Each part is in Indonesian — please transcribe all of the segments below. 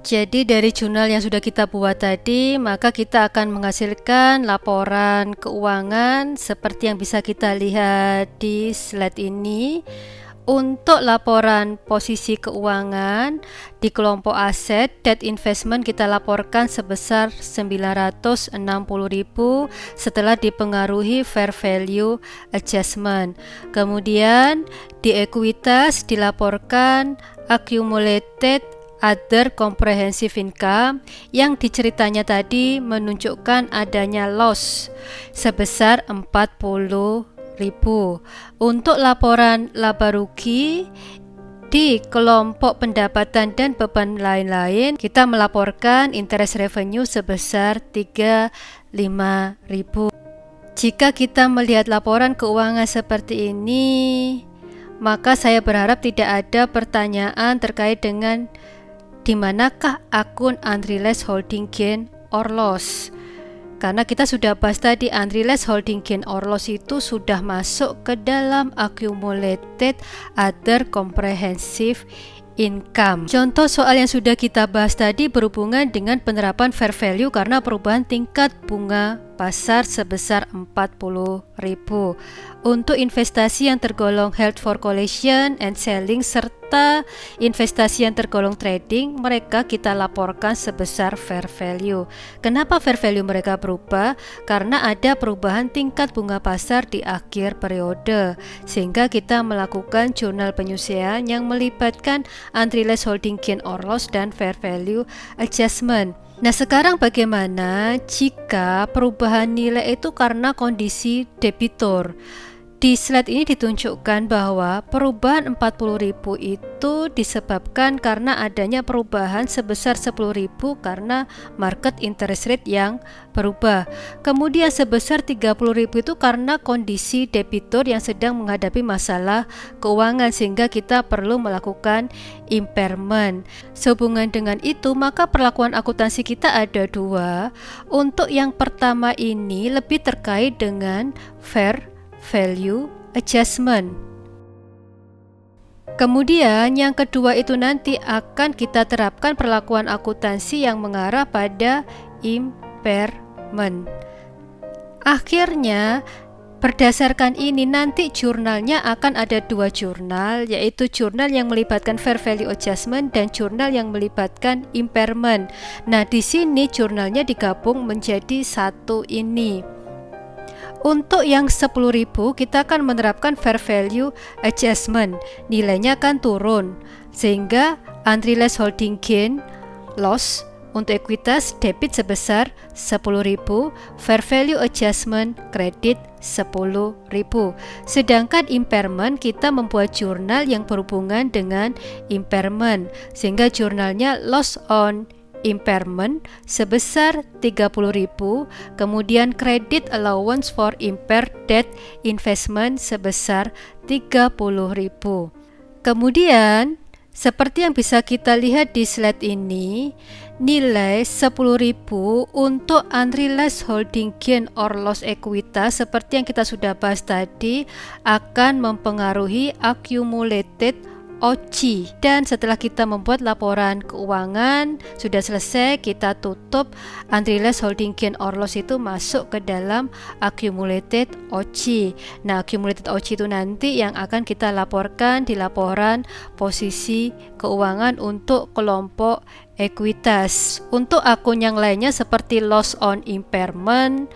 Jadi dari jurnal yang sudah kita buat tadi, maka kita akan menghasilkan laporan keuangan seperti yang bisa kita lihat di slide ini. Untuk laporan posisi keuangan di kelompok aset debt investment kita laporkan sebesar 960.000 setelah dipengaruhi fair value adjustment. Kemudian di ekuitas dilaporkan accumulated other comprehensive income yang diceritanya tadi menunjukkan adanya loss sebesar 40.000. Untuk laporan laba rugi di kelompok pendapatan dan beban lain-lain kita melaporkan interest revenue sebesar 35.000. Jika kita melihat laporan keuangan seperti ini, maka saya berharap tidak ada pertanyaan terkait dengan di manakah akun unrealized holding gain or loss. Karena kita sudah bahas tadi, unrealized holding gain or loss itu sudah masuk ke dalam accumulated other comprehensive income. Contoh soal yang sudah kita bahas tadi berhubungan dengan penerapan fair value karena perubahan tingkat bunga pasar sebesar 40.000. Untuk investasi yang tergolong held for collection and selling serta investasi yang tergolong trading, mereka kita laporkan sebesar fair value. Kenapa fair value mereka berubah? Karena ada perubahan tingkat bunga pasar di akhir periode, sehingga kita melakukan jurnal penyusian yang melibatkan unrealized holding gain or loss dan fair value adjustment. Nah, sekarang bagaimana jika perubahan nilai itu karena kondisi debitur? Di slide ini ditunjukkan bahwa perubahan 40.000 itu disebabkan karena adanya perubahan sebesar 10.000 karena market interest rate yang berubah. Kemudian sebesar 30.000 itu karena kondisi debitur yang sedang menghadapi masalah keuangan sehingga kita perlu melakukan impairment. Sehubungan dengan itu, maka perlakuan akuntansi kita ada dua. Untuk yang pertama ini lebih terkait dengan fair value adjustment. Kemudian yang kedua itu nanti akan kita terapkan perlakuan akuntansi yang mengarah pada impairment. Akhirnya berdasarkan ini nanti jurnalnya akan ada dua jurnal, yaitu jurnal yang melibatkan fair value adjustment dan jurnal yang melibatkan impairment. Nah, di sini jurnalnya digabung menjadi satu ini. Untuk yang 10.000 kita akan menerapkan fair value adjustment, nilainya akan turun sehingga unrealized holding gain loss untuk ekuitas debit sebesar 10.000, fair value adjustment kredit 10.000. Sedangkan impairment kita membuat jurnal yang berhubungan dengan impairment sehingga jurnalnya loss on impairment sebesar 30.000, kemudian credit allowance for impaired debt investment sebesar 30.000. Kemudian seperti yang bisa kita lihat di slide ini, nilai 10.000 untuk unrealized holding gain or loss ekuitas seperti yang kita sudah bahas tadi akan mempengaruhi accumulated OCI. Dan setelah kita membuat laporan keuangan sudah selesai, kita tutup unrealized holding gain or loss itu masuk ke dalam accumulated OCI. Nah, accumulated OCI itu nanti yang akan kita laporkan di laporan posisi keuangan untuk kelompok ekuitas. Untuk akun yang lainnya seperti loss on impairment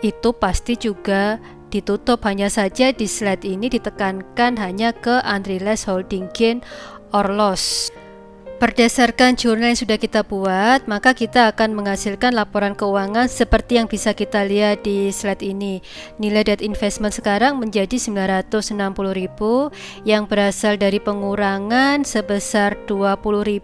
itu pasti juga ditutup, hanya saja di slide ini ditekankan hanya ke unrealized holding gain or loss. Berdasarkan jurnal yang sudah kita buat, maka kita akan menghasilkan laporan keuangan seperti yang bisa kita lihat di slide ini. Nilai debt investment sekarang menjadi 960.000 yang berasal dari pengurangan sebesar 20.000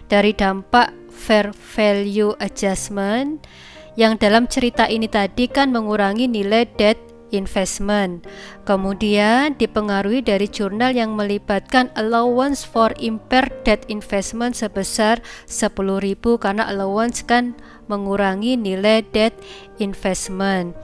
dari dampak fair value adjustment yang dalam cerita ini tadi kan mengurangi nilai debt investment. Kemudian dipengaruhi dari jurnal yang melibatkan allowance for impaired debt investment sebesar 10.000 karena allowance kan mengurangi nilai debt investment.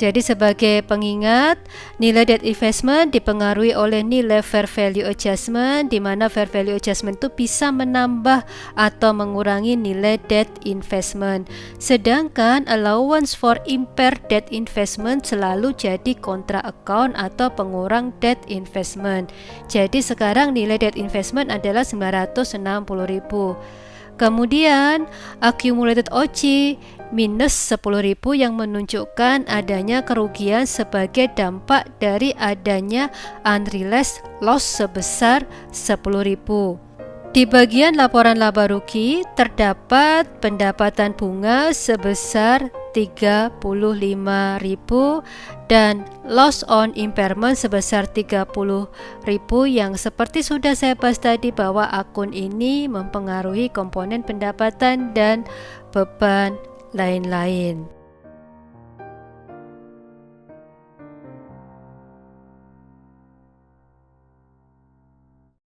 Jadi sebagai pengingat, nilai debt investment dipengaruhi oleh nilai fair value adjustment, di mana fair value adjustment itu bisa menambah atau mengurangi nilai debt investment. Sedangkan allowance for impaired debt investment selalu jadi kontra account atau pengurang debt investment. Jadi sekarang nilai debt investment adalah 960.000. Kemudian accumulated OC minus 10.000 yang menunjukkan adanya kerugian sebagai dampak dari adanya unrealized loss sebesar 10.000. Di bagian laporan laba rugi terdapat pendapatan bunga sebesar 35.000 dan loss on impairment sebesar 30.000 yang seperti sudah saya bahas tadi bahwa akun ini mempengaruhi komponen pendapatan dan beban lain-lain.